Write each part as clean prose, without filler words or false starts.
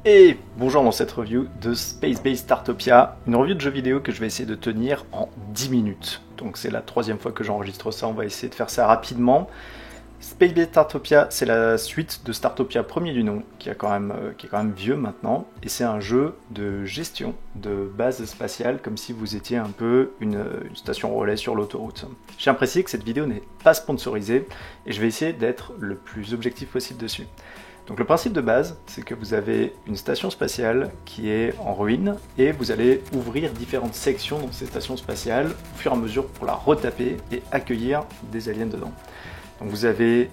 Et bonjour dans cette review de Space Base Startopia, une review de jeux vidéo que je vais essayer de tenir en 10 minutes. Donc c'est la troisième fois que j'enregistre ça, on va essayer de faire ça rapidement. Space Base Startopia, c'est la suite de Startopia premier du nom, qui est quand même vieux maintenant, et c'est un jeu de gestion de base spatiale, comme si vous étiez un peu une station relais sur l'autoroute. Je tiens à préciser que cette vidéo n'est pas sponsorisée, et je vais essayer d'être le plus objectif possible dessus. Donc le principe de base, c'est que vous avez une station spatiale qui est en ruine et vous allez ouvrir différentes sections dans cette station spatiale au fur et à mesure pour la retaper et accueillir des aliens dedans. Donc vous avez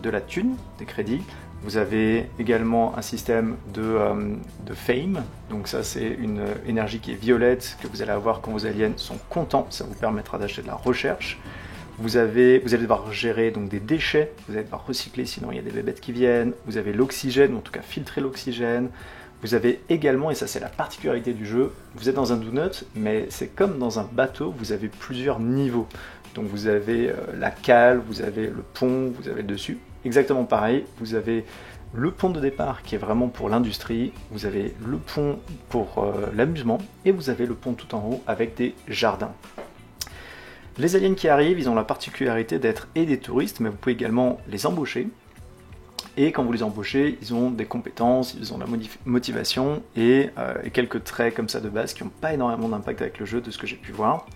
de la thune, des crédits, vous avez également un système de fame, donc ça c'est une énergie qui est violette que vous allez avoir quand vos aliens sont contents, ça vous permettra d'acheter de la recherche. Vous allez devoir gérer donc des déchets, vous allez devoir recycler sinon il y a des bébêtes qui viennent, vous avez l'oxygène, en tout cas filtrer l'oxygène, vous avez également, et ça c'est la particularité du jeu, vous êtes dans un donut, mais c'est comme dans un bateau, vous avez plusieurs niveaux. Donc vous avez la cale, vous avez le pont, vous avez le dessus, exactement pareil, vous avez le pont de départ qui est vraiment pour l'industrie, vous avez le pont pour l'amusement, et vous avez le pont tout en haut avec des jardins. Les aliens qui arrivent, ils ont la particularité d'être des touristes, mais vous pouvez également les embaucher. Et quand vous les embauchez, ils ont des compétences, ils ont de la motivation et quelques traits comme ça de base qui n'ont pas énormément d'impact avec le jeu de ce que j'ai pu voir.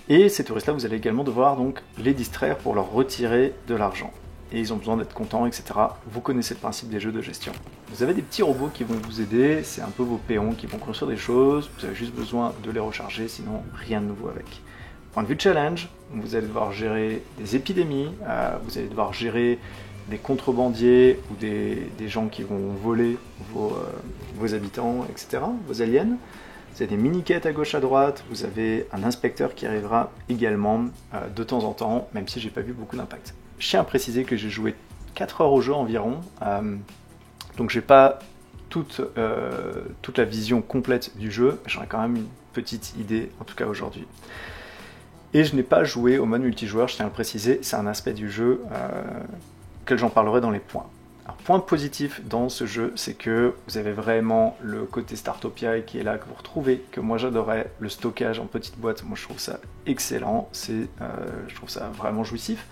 Et ces touristes-là, vous allez également devoir donc les distraire pour leur retirer de l'argent. Et ils ont besoin d'être contents, etc. Vous connaissez le principe des jeux de gestion. Vous avez des petits robots qui vont vous aider, c'est un peu vos péons qui vont construire des choses, vous avez juste besoin de les recharger, sinon rien de nouveau avec. Point de vue challenge, vous allez devoir gérer des épidémies, vous allez devoir gérer des contrebandiers ou des gens qui vont voler vos habitants, etc., vos aliens. Vous avez des mini-quêtes à gauche à droite, vous avez un inspecteur qui arrivera également de temps en temps, même si j'ai pas vu beaucoup d'impact. Je tiens à préciser que j'ai joué 4 heures au jeu environ, donc j'ai pas toute la vision complète du jeu, j'en ai quand même une petite idée, en tout cas aujourd'hui. Et je n'ai pas joué au mode multijoueur, je tiens à le préciser, c'est un aspect du jeu auquel j'en parlerai dans les points. Alors, point positif dans ce jeu, c'est que vous avez vraiment le côté Startopia qui est là, que vous retrouvez, que moi j'adorais, le stockage en petite boîte, moi je trouve ça excellent, je trouve ça vraiment jouissif.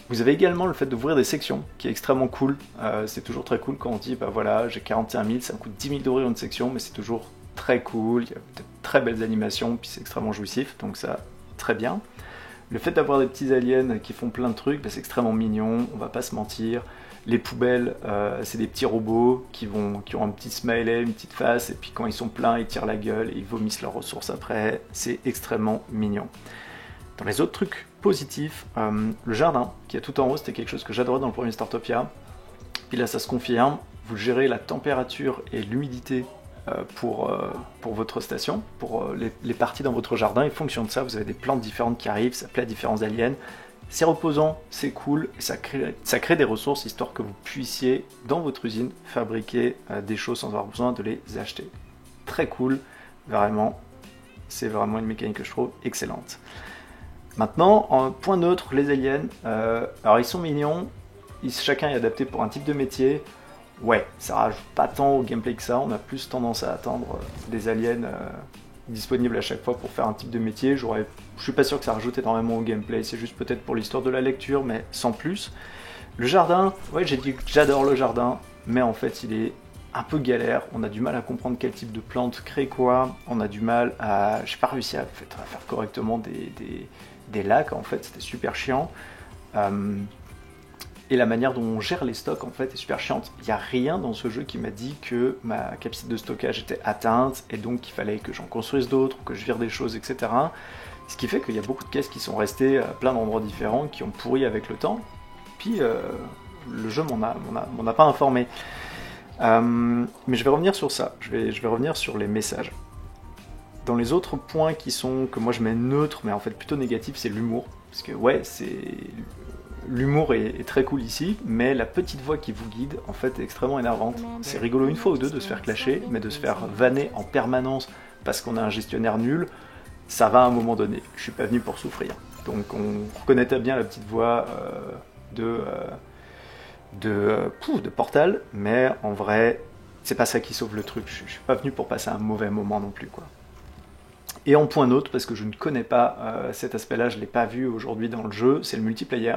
Vous avez également le fait d'ouvrir des sections, qui est extrêmement cool, c'est toujours très cool quand on dit, bah voilà, j'ai 41 000, ça me coûte 10 000 d'ouvrir une section, mais c'est toujours très cool, il y a de très belles animations, puis c'est extrêmement jouissif, donc ça, très bien. Le fait d'avoir des petits aliens qui font plein de trucs, bah, c'est extrêmement mignon, on va pas se mentir. Les poubelles, c'est des petits robots qui ont un petit smiley, une petite face, et puis quand ils sont pleins, ils tirent la gueule et ils vomissent leurs ressources après. C'est extrêmement mignon. Dans les autres trucs positifs, le jardin, qui est tout en haut, c'était quelque chose que j'adorais dans le premier Startopia. Puis là, ça se confirme. Vous gérez la température et l'humidité pour votre station, pour les parties dans votre jardin. En fonction de ça, vous avez des plantes différentes qui arrivent, ça plaît à différents aliens. C'est reposant, c'est cool, et ça crée des ressources, histoire que vous puissiez, dans votre usine, fabriquer des choses sans avoir besoin de les acheter. Très cool, vraiment, c'est vraiment une mécanique que je trouve excellente. Maintenant, en point neutre, les aliens, alors ils sont mignons, chacun est adapté pour un type de métier. Ouais, ça rajoute pas tant au gameplay que ça, on a plus tendance à attendre des aliens disponibles à chaque fois pour faire un type de métier. Je suis pas sûr que ça rajoute énormément au gameplay, c'est juste peut-être pour l'histoire de la lecture, mais sans plus. Le jardin, ouais, j'ai dit que j'adore le jardin, mais en fait il est un peu galère, on a du mal à comprendre quel type de plante crée quoi, on a du mal à... J'ai pas réussi à faire correctement des lacs, en fait, c'était super chiant. Et la manière dont on gère les stocks en fait est super chiante. Il n'y a rien dans ce jeu qui m'a dit que ma capacité de stockage était atteinte et donc qu'il fallait que j'en construise d'autres, que je vire des choses, etc. Ce qui fait qu'il y a beaucoup de caisses qui sont restées à plein d'endroits différents, qui ont pourri avec le temps. Puis le jeu m'en a pas informé. Mais je vais revenir sur ça. Je vais revenir sur les messages. Dans les autres points que moi je mets neutre, mais en fait plutôt négatif, c'est l'humour. Parce que ouais, l'humour est très cool ici, mais la petite voix qui vous guide, en fait, est extrêmement énervante. C'est rigolo une fois ou deux de se faire clasher, mais de se faire vanner en permanence parce qu'on a un gestionnaire nul, ça va à un moment donné. Je suis pas venu pour souffrir. Donc on reconnaît bien la petite voix de Portal, mais en vrai, c'est pas ça qui sauve le truc. Je suis pas venu pour passer un mauvais moment non plus, quoi. Et en point neutre, parce que je ne connais pas cet aspect-là, je l'ai pas vu aujourd'hui dans le jeu, c'est le multiplayer.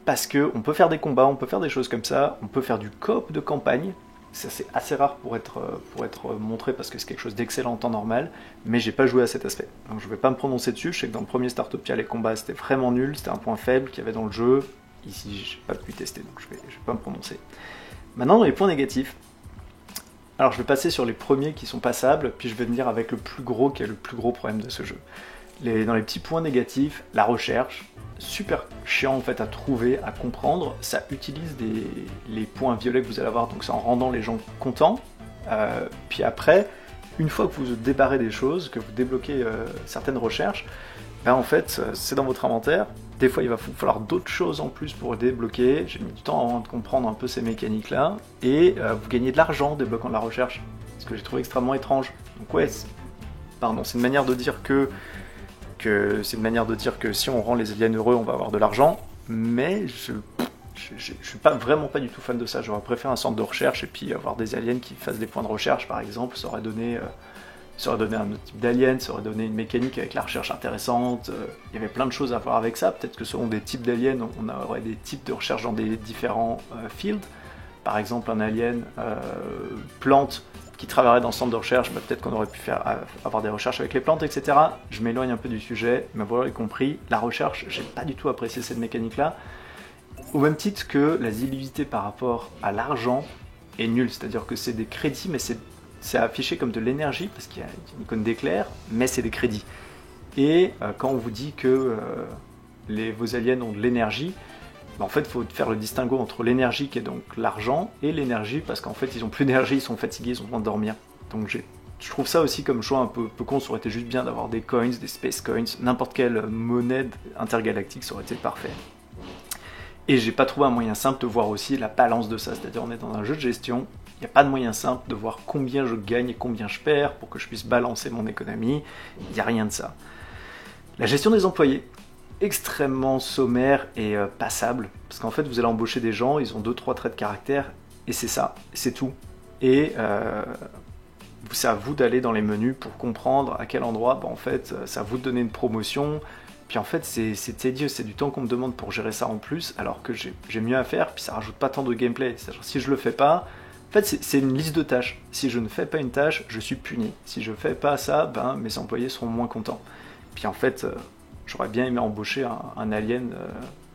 Parce que on peut faire des combats, on peut faire des choses comme ça, on peut faire du coop de campagne. Ça c'est assez rare pour être montré parce que c'est quelque chose d'excellent en temps normal, mais j'ai pas joué à cet aspect. Donc je vais pas me prononcer dessus, je sais que dans le premier Startopia les combats c'était vraiment nul, c'était un point faible qu'il y avait dans le jeu. Ici j'ai pas pu tester donc je vais pas me prononcer. Maintenant dans les points négatifs, alors je vais passer sur les premiers qui sont passables, puis je vais venir avec le plus gros qui est le plus gros problème de ce jeu. Dans les petits points négatifs, la recherche, super chiant en fait à trouver, à comprendre, ça utilise les points violets que vous allez avoir, donc c'est en rendant les gens contents, puis après, une fois que vous débarrez des choses, que vous débloquez certaines recherches, ben en fait c'est dans votre inventaire, des fois il va vous falloir d'autres choses en plus pour le débloquer, j'ai mis du temps avant de comprendre un peu ces mécaniques là, et vous gagnez de l'argent en débloquant de la recherche, ce que j'ai trouvé extrêmement étrange. Donc ouais, c'est une manière de dire que si on rend les aliens heureux, on va avoir de l'argent, mais je suis vraiment pas du tout fan de ça. J'aurais préféré un centre de recherche et puis avoir des aliens qui fassent des points de recherche, par exemple. Ça aurait donné un autre type d'alien, ça aurait donné une mécanique avec la recherche intéressante. Il y avait plein de choses à voir avec ça. Peut-être que selon des types d'aliens, on aurait des types de recherche dans des différents fields. Par exemple, un alien plante qui travaillerait dans le centre de recherche, bah, peut-être qu'on aurait pu avoir des recherches avec les plantes, etc. Je m'éloigne un peu du sujet, mais vous l'aurez compris, la recherche, j'ai pas du tout apprécié cette mécanique-là. Au même titre que la lisibilité par rapport à l'argent est nulle, c'est-à-dire que c'est des crédits, mais c'est affiché comme de l'énergie, parce qu'il y a une icône d'éclair, mais c'est des crédits. Et quand on vous dit que vos aliens ont de l'énergie, en fait, il faut faire le distinguo entre l'énergie qui est donc l'argent et l'énergie parce qu'en fait, ils ont plus d'énergie, ils sont fatigués, ils ont besoin de dormir. Donc je trouve ça aussi comme choix un peu con, ça aurait été juste bien d'avoir des coins, des space coins, n'importe quelle monnaie intergalactique, ça aurait été parfait. Et j'ai pas trouvé un moyen simple de voir aussi la balance de ça, c'est-à-dire on est dans un jeu de gestion, il n'y a pas de moyen simple de voir combien je gagne et combien je perds pour que je puisse balancer mon économie, il n'y a rien de ça. La gestion des employés, extrêmement sommaire et passable, parce qu'en fait vous allez embaucher des gens, ils ont 2-3 traits de caractère, et c'est ça, c'est tout. Et c'est à vous d'aller dans les menus pour comprendre à quel endroit, en fait, c'est à vous de donner une promotion, puis en fait c'est tédieux, c'est du temps qu'on me demande pour gérer ça en plus, alors que j'ai mieux à faire, puis ça rajoute pas tant de gameplay, c'est-à-dire si je le fais pas, en fait c'est une liste de tâches, si je ne fais pas une tâche, je suis puni, si je fais pas ça, mes employés seront moins contents. Puis en fait, j'aurais bien aimé embaucher un alien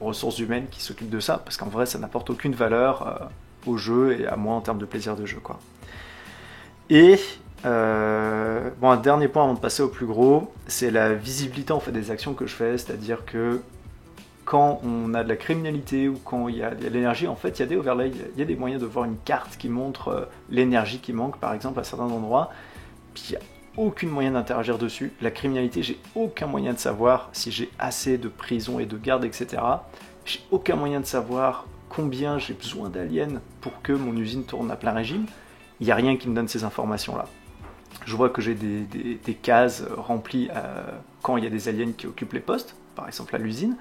ressources humaines qui s'occupe de ça, parce qu'en vrai ça n'apporte aucune valeur au jeu et à moi en termes de plaisir de jeu, quoi. Et un dernier point avant de passer au plus gros, c'est la visibilité en fait des actions que je fais, c'est-à-dire que quand on a de la criminalité ou quand il y a de l'énergie, en fait il y a des overlays, il y a des moyens de voir une carte qui montre l'énergie qui manque par exemple à certains endroits, puis il y a aucun moyen d'interagir dessus. La criminalité, j'ai aucun moyen de savoir si j'ai assez de prisons et de gardes, etc. J'ai aucun moyen de savoir combien j'ai besoin d'aliens pour que mon usine tourne à plein régime. Il n'y a rien qui me donne ces informations-là. Je vois que j'ai des cases remplies quand il y a des aliens qui occupent les postes, par exemple à l'usine,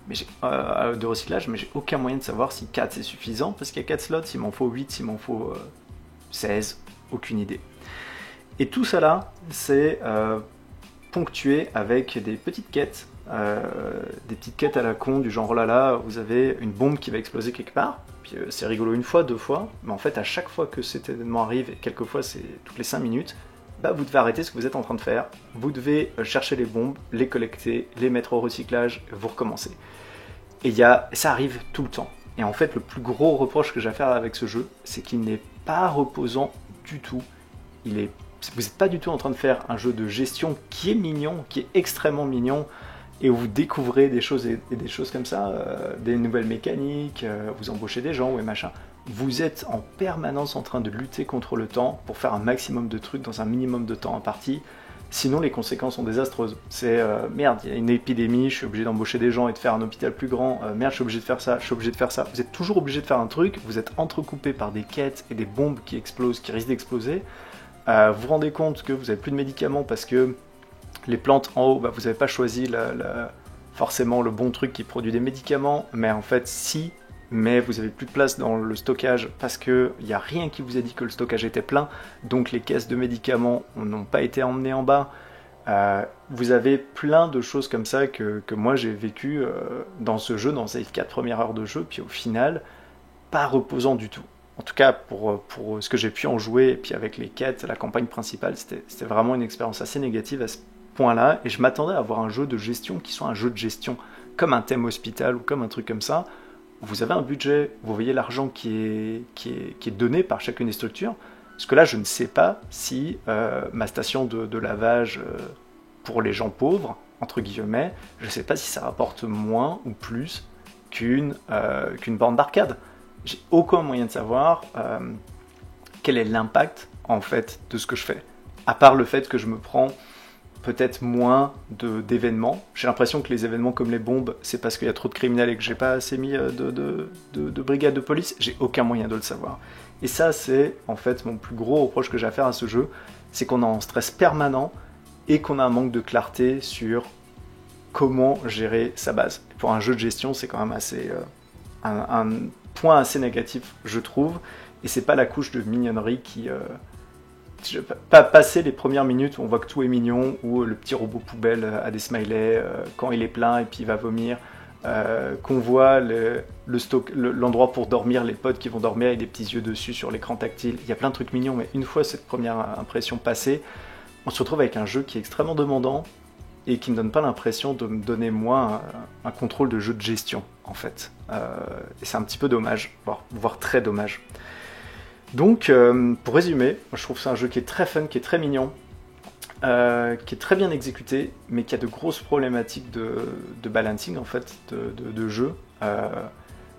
de recyclage, mais j'ai aucun moyen de savoir si 4 c'est suffisant, parce qu'il y a 4 slots, s'il m'en faut 8, s'il m'en faut 16, aucune idée. Et tout ça là, c'est ponctué avec des petites quêtes à la con du genre, oh là là, vous avez une bombe qui va exploser quelque part, puis c'est rigolo une fois, 2 fois, mais en fait à chaque fois que cet événement arrive, et quelquefois c'est toutes les 5 minutes, vous devez arrêter ce que vous êtes en train de faire, vous devez chercher les bombes, les collecter, les mettre au recyclage, vous recommencez. Et ça arrive tout le temps. Et en fait le plus gros reproche que j'ai à faire avec ce jeu, c'est qu'il n'est pas reposant du tout. Vous n'êtes pas du tout en train de faire un jeu de gestion qui est mignon, qui est extrêmement mignon, et où vous découvrez des choses et des choses comme ça, des nouvelles mécaniques, vous embauchez des gens, machin. Vous êtes en permanence en train de lutter contre le temps pour faire un maximum de trucs dans un minimum de temps imparti, sinon les conséquences sont désastreuses. C'est merde, il y a une épidémie, je suis obligé d'embaucher des gens et de faire un hôpital plus grand, merde, je suis obligé de faire ça, je suis obligé de faire ça. Vous êtes toujours obligé de faire un truc, vous êtes entrecoupé par des quêtes et des bombes qui explosent, qui risquent d'exploser. Vous vous rendez compte que vous n'avez plus de médicaments parce que les plantes en haut, vous n'avez pas choisi forcément le bon truc qui produit des médicaments, mais en fait si, mais vous avez plus de place dans le stockage parce qu'il n'y a rien qui vous a dit que le stockage était plein, donc les caisses de médicaments n'ont pas été emmenées en bas. Vous avez plein de choses comme ça que moi j'ai vécu dans ce jeu, dans ces 4 premières heures de jeu, puis au final, pas reposant du tout. En tout cas, pour ce que j'ai pu en jouer, et puis avec les quêtes, la campagne principale, c'était vraiment une expérience assez négative à ce point-là, et je m'attendais à avoir un jeu de gestion qui soit un jeu de gestion, comme un thème hospital ou comme un truc comme ça. Vous avez un budget, vous voyez l'argent qui est donné par chacune des structures, parce que là, je ne sais pas si ma station de lavage pour les gens pauvres, entre guillemets, je ne sais pas si ça rapporte moins ou plus qu'une borne d'arcade. J'ai aucun moyen de savoir quel est l'impact en fait de ce que je fais. À part le fait que je me prends peut-être moins d'événements. J'ai l'impression que les événements comme les bombes, c'est parce qu'il y a trop de criminels et que j'ai pas assez mis de brigades de police. J'ai aucun moyen de le savoir. Et ça, c'est en fait mon plus gros reproche que j'ai à faire à ce jeu, c'est qu'on est en stress permanent et qu'on a un manque de clarté sur comment gérer sa base. Pour un jeu de gestion, c'est quand même assez un point assez négatif, je trouve, et c'est pas la couche de mignonnerie qui pas passer les premières minutes où on voit que tout est mignon, où le petit robot poubelle a des smileys quand il est plein et puis il va vomir, qu'on voit l'endroit pour dormir, les potes qui vont dormir avec des petits yeux dessus sur l'écran tactile. Il y a plein de trucs mignons, mais une fois cette première impression passée, on se retrouve avec un jeu qui est extrêmement demandant et qui ne me donne pas l'impression de me donner moi un contrôle de jeu de gestion, en fait. Et c'est un petit peu dommage, voire très dommage. Donc, pour résumer, je trouve que c'est un jeu qui est très fun, qui est très mignon, qui est très bien exécuté, mais qui a de grosses problématiques de balancing, en fait, de jeu,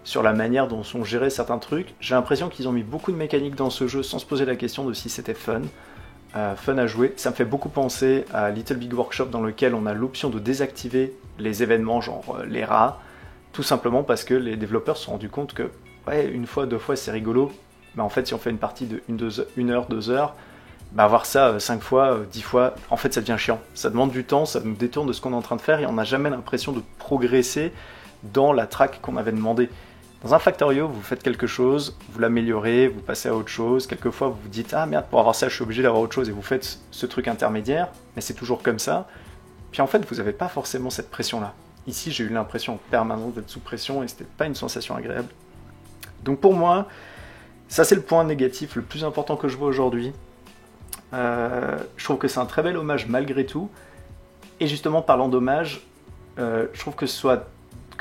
sur la manière dont sont gérés certains trucs. J'ai l'impression qu'ils ont mis beaucoup de mécaniques dans ce jeu sans se poser la question de si c'était fun à jouer. Ça me fait beaucoup penser à Little Big Workshop, dans lequel on a l'option de désactiver les événements, genre les rats, tout simplement parce que les développeurs se sont rendus compte que, ouais, une fois, 2 fois, c'est rigolo, mais en fait, si on fait une partie de 1 heure, 2 heures, bah avoir ça 5 fois, 10 fois, en fait, ça devient chiant. Ça demande du temps, ça nous détourne de ce qu'on est en train de faire, et on n'a jamais l'impression de progresser dans la track qu'on avait demandé. Dans un Factorio, vous faites quelque chose, vous l'améliorez, vous passez à autre chose, quelquefois vous vous dites « Ah merde, pour avoir ça, je suis obligé d'avoir autre chose », et vous faites ce truc intermédiaire, mais c'est toujours comme ça. Puis en fait, vous n'avez pas forcément cette pression-là. Ici, j'ai eu l'impression permanente d'être sous pression, et c'était pas une sensation agréable. Donc pour moi, ça c'est le point négatif le plus important que je vois aujourd'hui. Je trouve que c'est un très bel hommage malgré tout, et justement, parlant d'hommage, je trouve que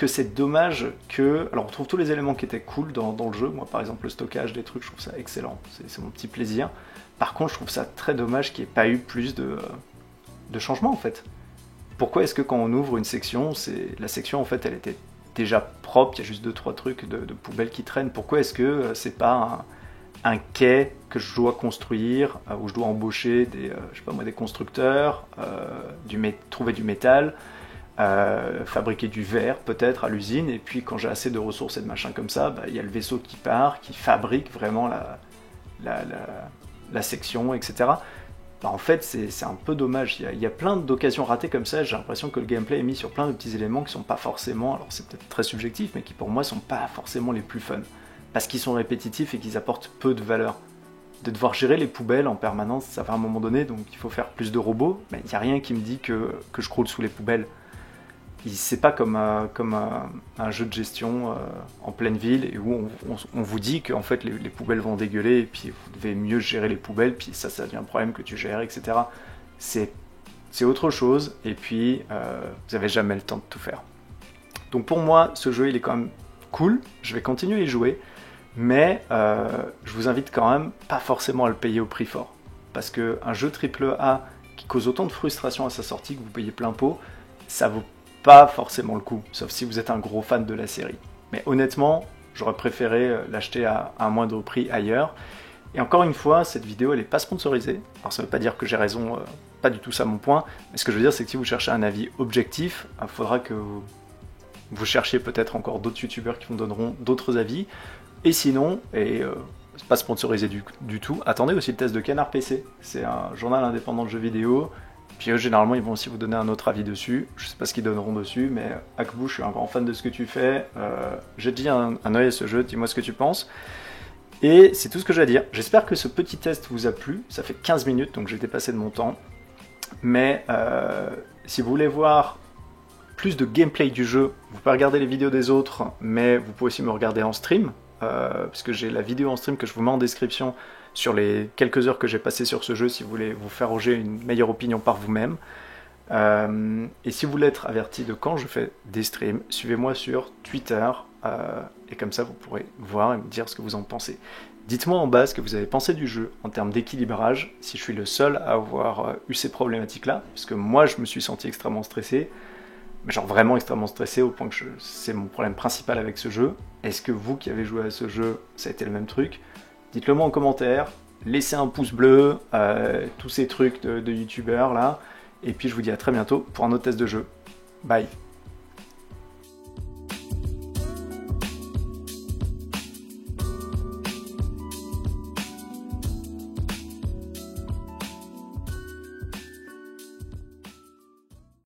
c'est dommage que... Alors on trouve tous les éléments qui étaient cool dans le jeu, moi par exemple le stockage des trucs, je trouve ça excellent, c'est mon petit plaisir. Par contre je trouve ça très dommage qu'il n'y ait pas eu plus de changements en fait. Pourquoi est-ce que quand on ouvre une section, la section en fait elle était déjà propre, il y a juste 2-3 trucs de poubelles qui traînent, pourquoi est-ce que c'est pas un quai que je dois construire, où je dois embaucher des constructeurs, trouver du métal, fabriquer du verre peut-être à l'usine, et puis quand j'ai assez de ressources et de machins comme ça, il y a le vaisseau qui part, qui fabrique vraiment la section, etc. En fait c'est un peu dommage, il y a plein d'occasions ratées comme ça, j'ai l'impression que le gameplay est mis sur plein de petits éléments qui sont pas forcément, alors c'est peut-être très subjectif, mais qui pour moi sont pas forcément les plus fun, parce qu'ils sont répétitifs et qu'ils apportent peu de valeur. De devoir gérer les poubelles en permanence, ça va à un moment donné, donc il faut faire plus de robots, mais il n'y a rien qui me dit que je croule sous les poubelles. C'est pas comme un jeu de gestion en pleine ville et où on vous dit que en fait, les poubelles vont dégueuler et puis vous devez mieux gérer les poubelles, puis ça devient un problème que tu gères, etc. C'est autre chose, et puis vous n'avez jamais le temps de tout faire. Donc pour moi, ce jeu il est quand même cool, je vais continuer à y jouer, mais je vous invite quand même pas forcément à le payer au prix fort. Parce qu'un jeu AAA qui cause autant de frustration à sa sortie, que vous payez plein pot, ça vaut pas forcément le coup, sauf si vous êtes un gros fan de la série. Mais honnêtement, j'aurais préféré l'acheter à un moindre prix ailleurs. Et encore une fois, cette vidéo elle n'est pas sponsorisée. Alors ça ne veut pas dire que j'ai raison, pas du tout ça mon point. Mais ce que je veux dire, c'est que si vous cherchez un avis objectif, il faudra que vous cherchiez peut-être encore d'autres youtubeurs qui vous donneront d'autres avis. Et sinon, c'est pas sponsorisé du tout, attendez aussi le test de Canard PC. C'est un journal indépendant de jeux vidéo Puis eux, généralement, ils vont aussi vous donner un autre avis dessus. Je sais pas ce qu'ils donneront dessus, mais Akbou, je suis un grand fan de ce que tu fais. J'ai dit un œil à ce jeu, dis-moi ce que tu penses. Et c'est tout ce que j'ai à dire. J'espère que ce petit test vous a plu. Ça fait 15 minutes, donc j'ai dépassé de mon temps. Mais si vous voulez voir plus de gameplay du jeu, vous pouvez regarder les vidéos des autres, mais vous pouvez aussi me regarder en stream, puisque j'ai la vidéo en stream que je vous mets en description sur les quelques heures que j'ai passées sur ce jeu, si vous voulez vous faire forger une meilleure opinion par vous-même. Et si vous voulez être averti de quand je fais des streams, suivez-moi sur Twitter, et comme ça vous pourrez voir et me dire ce que vous en pensez. Dites-moi en bas ce que vous avez pensé du jeu en termes d'équilibrage, si je suis le seul à avoir eu ces problématiques-là, puisque moi je me suis senti extrêmement stressé, genre vraiment extrêmement stressé au point que c'est mon problème principal avec ce jeu. Est-ce que vous qui avez joué à ce jeu, ça a été le même truc? Dites-le moi en commentaire, laissez un pouce bleu, tous ces trucs de youtubeurs là, et puis je vous dis à très bientôt pour un autre test de jeu. Bye!